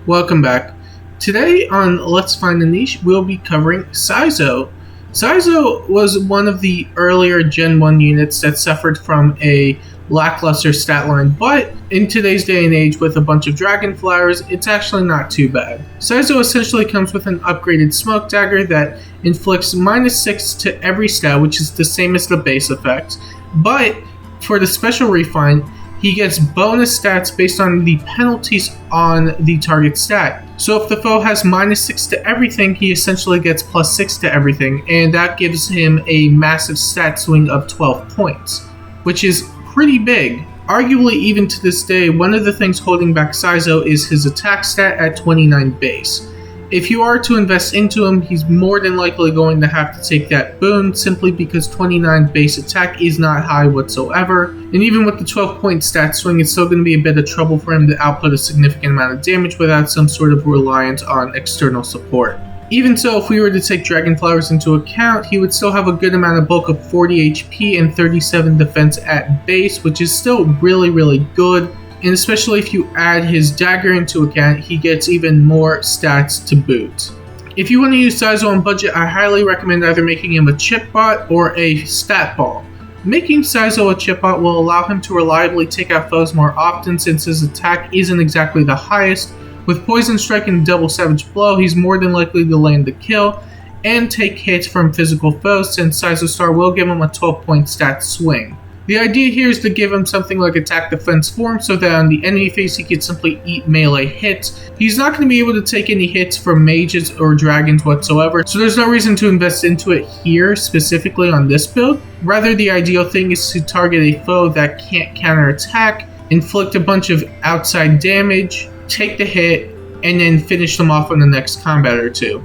Welcome back. Today on Let's Find a Niche, we'll be covering Saizo. Saizo was one of the earlier Gen 1 units that suffered from a lackluster stat line, but in today's day and age with a bunch of dragon flowers, it's actually not too bad. Saizo essentially comes with an upgraded smoke dagger that inflicts -6 to every stat, which is the same as the base effect, but for the special refine, he gets bonus stats based on the penalties on the target stat. So if the foe has -6 to everything, he essentially gets +6 to everything, and that gives him a massive stat swing of 12 points, which is pretty big. Arguably, even to this day, one of the things holding back Saizo is his attack stat at 29 base. If you are to invest into him, he's more than likely going to have to take that boon simply because 29 base attack is not high whatsoever, and even with the 12-point stat swing, it's still going to be a bit of trouble for him to output a significant amount of damage without some sort of reliance on external support. Even so, if we were to take Dragon Flowers into account, he would still have a good amount of bulk of 40 HP and 37 defense at base, which is still really good. And especially if you add his dagger into account, he gets even more stats to boot. If you want to use Saizo on budget, I highly recommend either making him a chip bot or a stat ball. Making Saizo a chip bot will allow him to reliably take out foes more often since his attack isn't exactly the highest. With Poison Strike and Double Savage Blow, he's more than likely to land the kill and take hits from physical foes since Saizo Star will give him a 12-point stat swing. The idea here is to give him something like attack defense form so that on the enemy phase he can simply eat melee hits. He's not going to be able to take any hits from mages or dragons whatsoever, so there's no reason to invest into it here specifically on this build. Rather, the ideal thing is to target a foe that can't counterattack, inflict a bunch of outside damage, take the hit, and then finish them off on the next combat or two,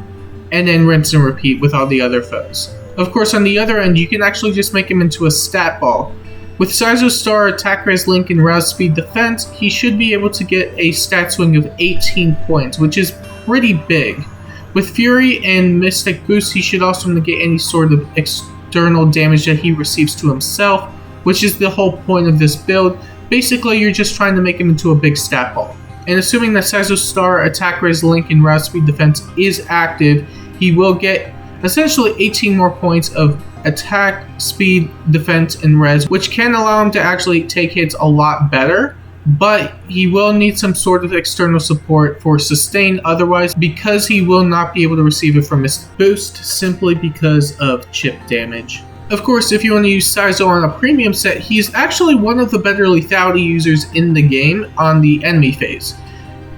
and then rinse and repeat with all the other foes. Of course, on the other end, you can actually just make him into a stat ball. With Saizo Star, Attack Res Link, and Rouse Speed Defense, he should be able to get a stat swing of 18 points, which is pretty big. With Fury and Mystic Boost, he should also negate any sort of external damage that he receives to himself, which is the whole point of this build. Basically, you're just trying to make him into a big stat ball. And assuming that Saizo Star, Attack Res Link, and Rouse Speed Defense is active, he will get essentially 18 more points of attack, speed, defense, and res, which can allow him to actually take hits a lot better, but he will need some sort of external support for sustain otherwise because he will not be able to receive it from his boost simply because of chip damage. Of course, if you want to use Saizo on a premium set, he's actually one of the better lethality users in the game on the enemy phase.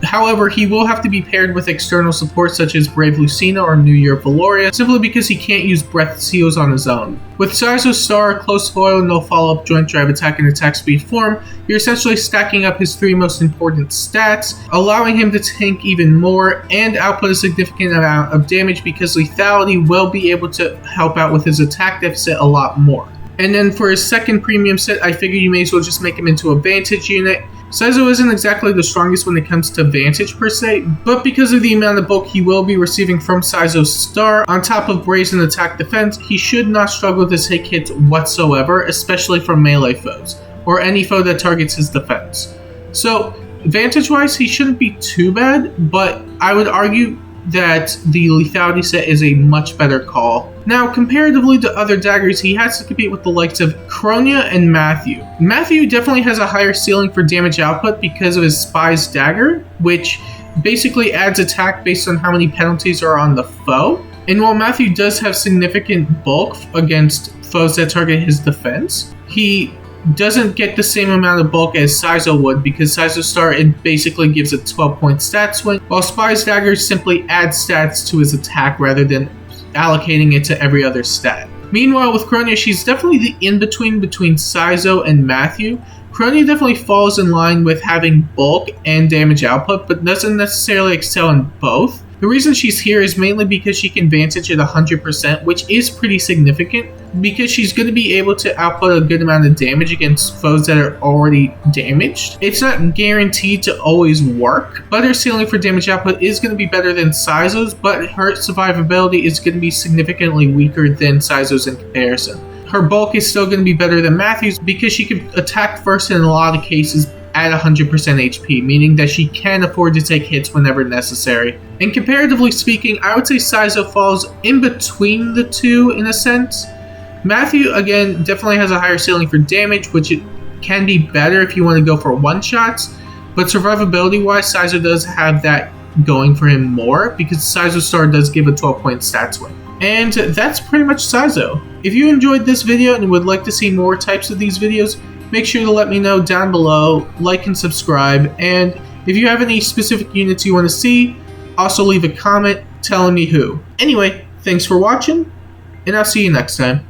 However, he will have to be paired with external support such as Brave Lucina or New Year Valoria, simply because he can't use Breath Seals on his own. With Saizo Star, Close Foil, No Follow-Up, Joint Drive Attack, and Attack Speed form, you're essentially stacking up his 3 most important stats, allowing him to tank even more and output a significant amount of damage because lethality will be able to help out with his attack deficit a lot more. And then for his second premium set, I figure you may as well just make him into a Vantage unit. Saizo isn't exactly the strongest when it comes to Vantage per se, but because of the amount of bulk he will be receiving from Saizo Star, on top of Brazen Attack Defense, he should not struggle to take hits whatsoever, especially from melee foes, or any foe that targets his defense. So, Vantage-wise, he shouldn't be too bad, but I would argue that the lethality set is a much better call. Now, comparatively to other daggers, he has to compete with the likes of Kronia and Matthew. Matthew definitely has a higher ceiling for damage output because of his Spy's Dagger, which basically adds attack based on how many penalties are on the foe. And while Matthew does have significant bulk against foes that target his defense, he doesn't get the same amount of bulk as Saizo would because Saizo Star basically gives a 12-point stat swing, while Spy's Dagger simply adds stats to his attack rather than allocating it to every other stat. Meanwhile, with Kronia, she's definitely the in-between between Saizo and Matthew. Kronia definitely falls in line with having bulk and damage output, but doesn't necessarily excel in both. The reason she's here is mainly because she can Vantage at 100%, which is pretty significant, because she's going to be able to output a good amount of damage against foes that are already damaged. It's not guaranteed to always work, but her ceiling for damage output is going to be better than Saizo's, but her survivability is going to be significantly weaker than Saizo's in comparison. Her bulk is still going to be better than Matthew's because she can attack first in a lot of cases at 100% HP, meaning that she can afford to take hits whenever necessary. And comparatively speaking, I would say Saizo falls in between the two in a sense. Matthew, again, definitely has a higher ceiling for damage, which it can be better if you want to go for one-shots, but survivability-wise, Saizo does have that going for him more, because Saizo Star does give a 12-point stat swing. And that's pretty much Saizo. If you enjoyed this video and would like to see more types of these videos, make sure to let me know down below, like and subscribe, and if you have any specific units you want to see, also leave a comment telling me who. Anyway, thanks for watching, and I'll see you next time.